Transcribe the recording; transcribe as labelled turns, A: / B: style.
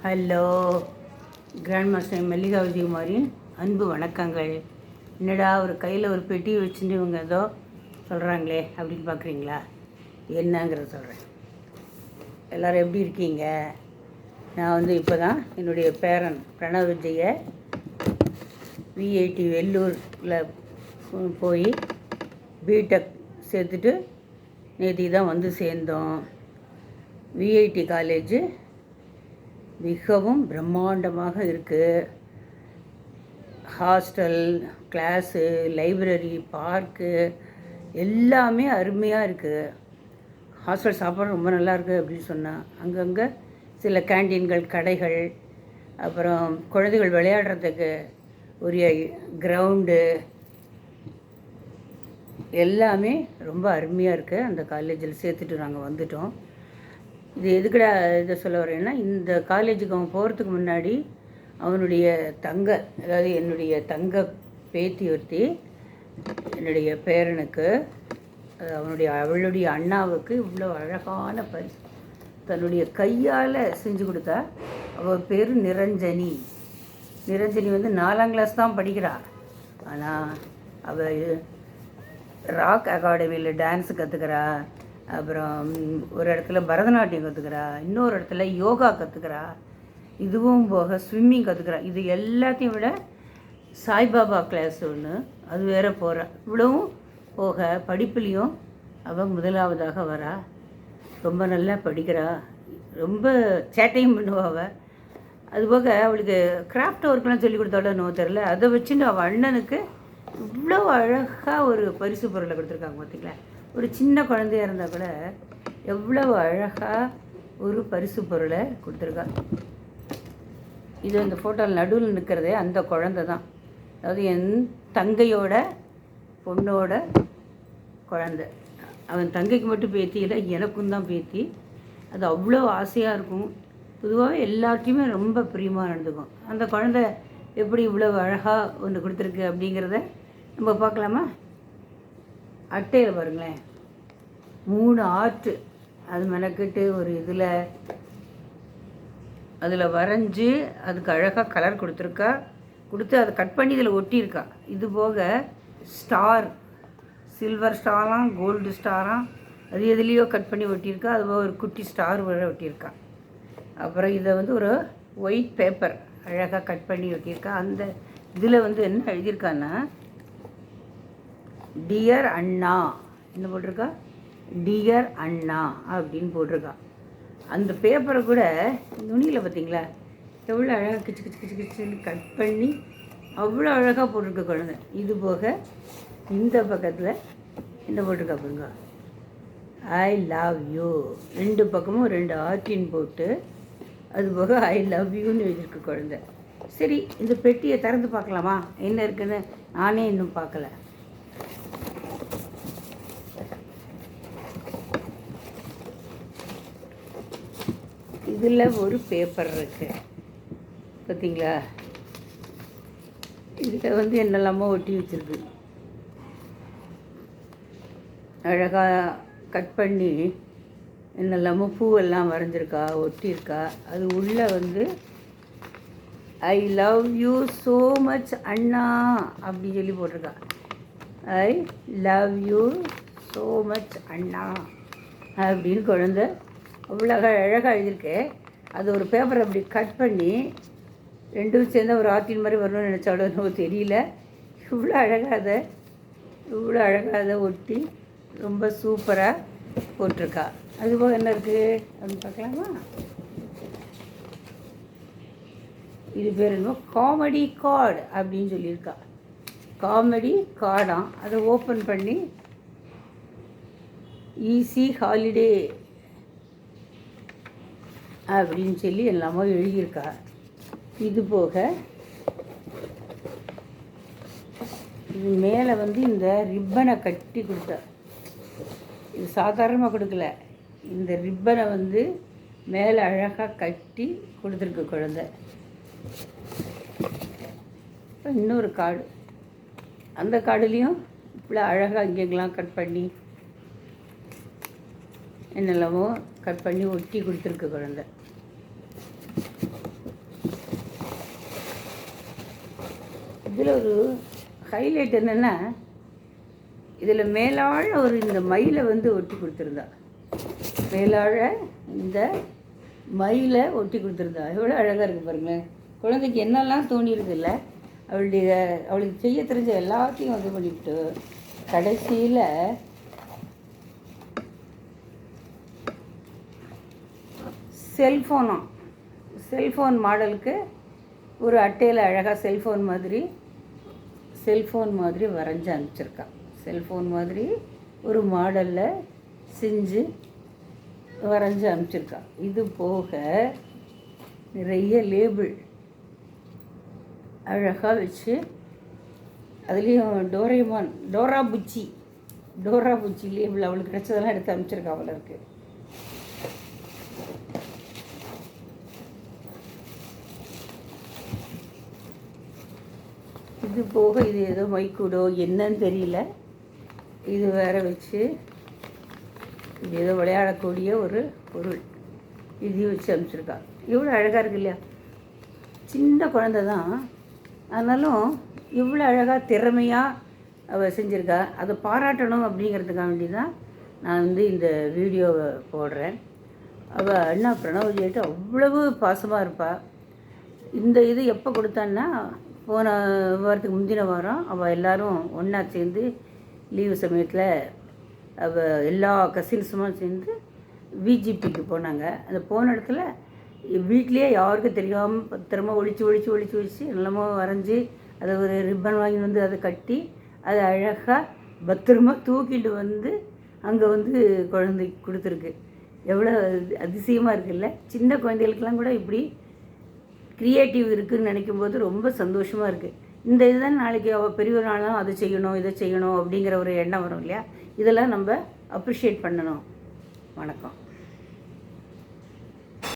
A: Hello, grand master Mallika விஜயகுமாரின் அன்பு வணக்கங்கள். என்னடா ஒரு கையில் ஒரு பெட்டி வச்சுட்டு இவங்க ஏதோ சொல்கிறாங்களே அப்படின்னு பார்க்குறீங்களா? என்னங்கிறத சொல்கிறேன். எல்லோரும் எப்படி இருக்கீங்க? நான் இப்போ தான் என்னுடைய பேரன் பிரணவ் விஜயை விஐடி வெள்ளூரில் போய் பிடெக் சேர்த்துட்டு நேற்று தான் வந்து சேர்ந்தோம். விஐடி காலேஜு மிகவும் பிரம்மாண்டமாக இருக்குது. ஹாஸ்டல், கிளாஸு, லைப்ரரி, பார்க்கு எல்லாமே அருமையாக இருக்குது. ஹாஸ்டல் சாப்பாடு ரொம்ப நல்லா இருக்குது அப்படின்னு சொன்னால், அங்கங்கே சில கேண்டீன்கள், கடைகள், அப்புறம் குழந்தைகள் விளையாடுறதுக்கு உரிய கிரவுண்டு எல்லாமே ரொம்ப அருமையாக இருக்குது. அந்த காலேஜில் சேர்த்துட்டு நாங்கள் வந்துட்டோம். இது எதுக்கடா இதை சொல்ல வரேன்னா, இந்த காலேஜுக்கு அவன் போகிறதுக்கு முன்னாடி அவனுடைய அதாவது என்னுடைய தங்க பேத்தி ஒருத்தி என்னுடைய பேரனுக்கு அவளுடைய அண்ணாவுக்கு இவ்வளோ அழகான பரிசு தன்னுடைய கையால் செஞ்சு கொடுத்தா. அவள் பேர் நிரஞ்சனி. நிரஞ்சனி 4ஆம் கிளாஸ் தான் படிக்கிறாள். ஆனால் அவள் ராக் அகாடமியில் டான்ஸு கற்றுக்கிறா. அப்புறம் ஒரு இடத்துல பரதநாட்டியம் கற்றுக்கிறா, இன்னொரு இடத்துல யோகா கற்றுக்கிறா, இதுவும் போக ஸ்விம்மிங் கற்றுக்கிறா. இது எல்லாத்தையும் விட சாய்பாபா கிளாஸ் ஒன்று அது வேறு போகிறா. இவ்வளவும் போக படிப்புலேயும் அவள் முதலாவதாக வரா. ரொம்ப நல்லா படிக்கிறா, ரொம்ப சேட்டையும் பண்ணுவா அவள். அதுபோக அவளுக்கு கிராஃப்ட் ஒர்க்கெலாம் சொல்லி கொடுத்தாலும் இன்னும் தெரில. அதை வச்சுட்டு அவள் அண்ணனுக்கு இவ்வளோ அழகாக ஒரு பரிசு பொருளை கொடுத்துருக்காங்க. பார்த்திங்களா? ஒரு சின்ன குழந்தையாக இருந்தால் கூட எவ்வளோ அழகாக ஒரு பரிசு பொருளை கொடுத்துருக்கா. இது அந்த ஃபோட்டோவில் நடுவில் நிற்கிறதே அந்த குழந்தை தான். அதாவது என் தங்கையோட பொண்ணோட குழந்தை. அவன் தங்கைக்கு மட்டும் பேத்தி இல்லை, எனக்கும் தான் பேத்தி. அது அவ்வளோ ஆசையாக இருக்கும். பொதுவாகவே எல்லாருக்குமே ரொம்ப பிரியமாக நடந்துக்கும். அந்த குழந்தை எப்படி இவ்வளோ அழகாக ஒன்று கொடுத்துருக்கு அப்படிங்கிறத நம்ம பார்க்கலாமா? அட்டையில் பாருங்களேன், 3 ஆர்ட்டு அது மெனக்கிட்டு ஒரு அதில் வரைஞ்சி அதுக்கு அழகாக கலர் கொடுத்து அதை கட் பண்ணி இதில் ஒட்டியிருக்கா. இது போக ஸ்டார், சில்வர் ஸ்டாராம், கோல்டு ஸ்டாராம், அது எதுலேயோ கட் பண்ணி ஒட்டியிருக்கா. அது போக ஒரு குட்டி ஸ்டார் வர ஒட்டியிருக்கா. அப்புறம் இதை ஒரு ஒயிட் பேப்பர் அழகாக கட் பண்ணி ஒட்டியிருக்கா. அந்த இதில் என்ன எழுதியிருக்கான்னா, டியர் அண்ணா என்ன போட்டிருக்கா, டியர் அண்ணா அப்படின்னு போட்டிருக்கா. அந்த பேப்பரை கூட நுனியில் பார்த்திங்களா எவ்வளோ அழகாக கிச்சு கிச்சு கிச்சு கிச்சுன்னு கட் பண்ணி அவ்வளோ அழகாக போட்டிருக்க குழந்தை. இது போக இந்த பக்கத்தில் என்ன போட்டிருக்கா பாருங்க, ஐ லவ் யூ. 2 பக்கமும் 2 ஆர்டின் போட்டு அது போக ஐ லவ் யூன்னு எழுதியிருக்கு குழந்தை. சரி, இந்த பெட்டியை திறந்து பார்க்கலாமா என்ன இருக்குன்னு? நானே இன்னும் பார்க்கல. இதில் ஒரு பேப்பர் இருக்குது பார்த்தீங்களா? இதில் என்னெல்லாமோ ஒட்டி வச்சுருக்கு. அழகாக கட் பண்ணி என்னெல்லாமோ பூவெல்லாம் வரைஞ்சிருக்கா, ஒட்டியிருக்கா. அது உள்ளே I love you so much அண்ணா அப்படின்னு சொல்லி போட்டிருக்கா. I love you so much அண்ணா அப்படின்னு குழந்தை அவ்வளோ அழகாக எழுதியிருக்கு. அது ஒரு பேப்பரை அப்படி கட் பண்ணி 2 சேர்ந்து ஒரு ஆர்டின் மாதிரி வரணும்னு நினச்சாலும் என்னவோ தெரியல. இவ்வளோ அழகாக அதை ஒட்டி ரொம்ப சூப்பராக போட்டிருக்கா. அதுபோக என்ன இருக்குது அப்படின்னு பார்க்கலாமா? இது பேர் காமெடி கார்டு அப்படின்னு சொல்லியிருக்கா. காமெடி கார்டாம். அதை ஓப்பன் பண்ணி ஈஸி ஹாலிடே அப்படின்னு சொல்லி எல்லாமோ எழுதியிருக்கா. இது போக இது மேலே இந்த ரிப்பனை கட்டி கொடுத்தா. இது சாதாரணமாக கொடுக்கல, இந்த ரிப்பனை மேலே அழகாக கட்டி கொடுத்துருக்கு குழந்தை. இன்னொரு கார்டு, அந்த கார்டுலேயும் இவ்வளோ அழகாக இங்கெங்கெல்லாம் கட் பண்ணி என்னெல்லாமோ கட் பண்ணி ஒட்டி கொடுத்துருக்கு குழந்தை. இதில் ஒரு ஹைலைட் என்னென்னா, இதில் மேலாழ ஒரு இந்த மயிலை வந்து ஒட்டி கொடுத்துருந்தா. மேலாழ இந்த மயிலை ஒட்டி கொடுத்துருந்தா. எவ்வளோ அழகாக இருக்குது பாருங்களேன். குழந்தைக்கு என்னெல்லாம் தோணியிருக்குல்ல, அவளுக்கு செய்ய தெரிஞ்ச எல்லாத்தையும் இது பண்ணிவிட்டு கடைசியில் செல்ஃபோன் மாடலுக்கு ஒரு அட்டையில் அழகாக செல்ஃபோன் மாதிரி வரைஞ்சி அனுப்பிச்சிருக்கா. செல்ஃபோன் மாதிரி ஒரு மாடலில் செஞ்சு வரைஞ்சி அனுப்பிச்சிருக்கா. இது போக நிறைய லேபிள் அழகாக வச்சு, அதுலேயும் டோரா புச்சி லேபிள் அவளுக்கு கிடைச்சதெல்லாம் எடுத்து அனுப்பிச்சிருக்கா அவளுக்கு. இது போக இது ஏதோ மைக்கூடோ என்னன்னு தெரியல, இது வேற வச்சு இது ஏதோ விளையாடக்கூடிய ஒரு பொருள் இதையும் வச்சு அனுப்பிச்சிருக்கா. இவ்வளோ அழகாக இருக்கு இல்லையா? சின்ன குழந்தை தான், ஆனாலும் இவ்வளோ அழகாக திறமையாக அவள் செஞ்சுருக்கா. அதை பாராட்டணும் அப்படிங்கிறதுக்காக வேண்டி தான் நான் வந்து இந்த வீடியோவை போடுறேன். அவள் அண்ணா பிரணவ்ஜிகிட்ட அவ்வளவு பாசமாக இருப்பாள். இந்த இது எப்போ கொடுத்தான்னா, போன வாரத்துக்கு முந்தின வாரம் அவள் எல்லோரும் ஒன்றா சேர்ந்து லீவு சமயத்தில் அவள் எல்லா கசின்ஸுமா சேர்ந்து விஜிபிக்கு போனாங்க. அந்த போன இடத்துல வீட்லேயே யாருக்கும் தெரியாமல் பத்திரமா ஒழிச்சு எல்லாமோ வரைஞ்சி அதை ஒரு ரிப்பன் வாங்கி வந்து அதை கட்டி அதை அழகாக பத்திரமா தூக்கிட்டு வந்து அங்கே வந்து குழந்தைக்கு கொடுத்துருக்கு. எவ்வளோ அதிசயமாக இருக்குல்ல? சின்ன குழந்தைகளுக்கெல்லாம் கூட இப்படி க்ரியேட்டிவ் இருக்குதுன்னு நினைக்கும்போது ரொம்ப சந்தோஷமாக இருக்குது. இந்த இதுதான் நாளைக்கு அவள் பெரியவனாலும் அதை செய்யணும் இதை செய்யணும் அப்படிங்கிற ஒரு எண்ணம் வரும் இல்லையா? இதெல்லாம் நம்ம அப்ரிஷியேட் பண்ணணும். வணக்கம்.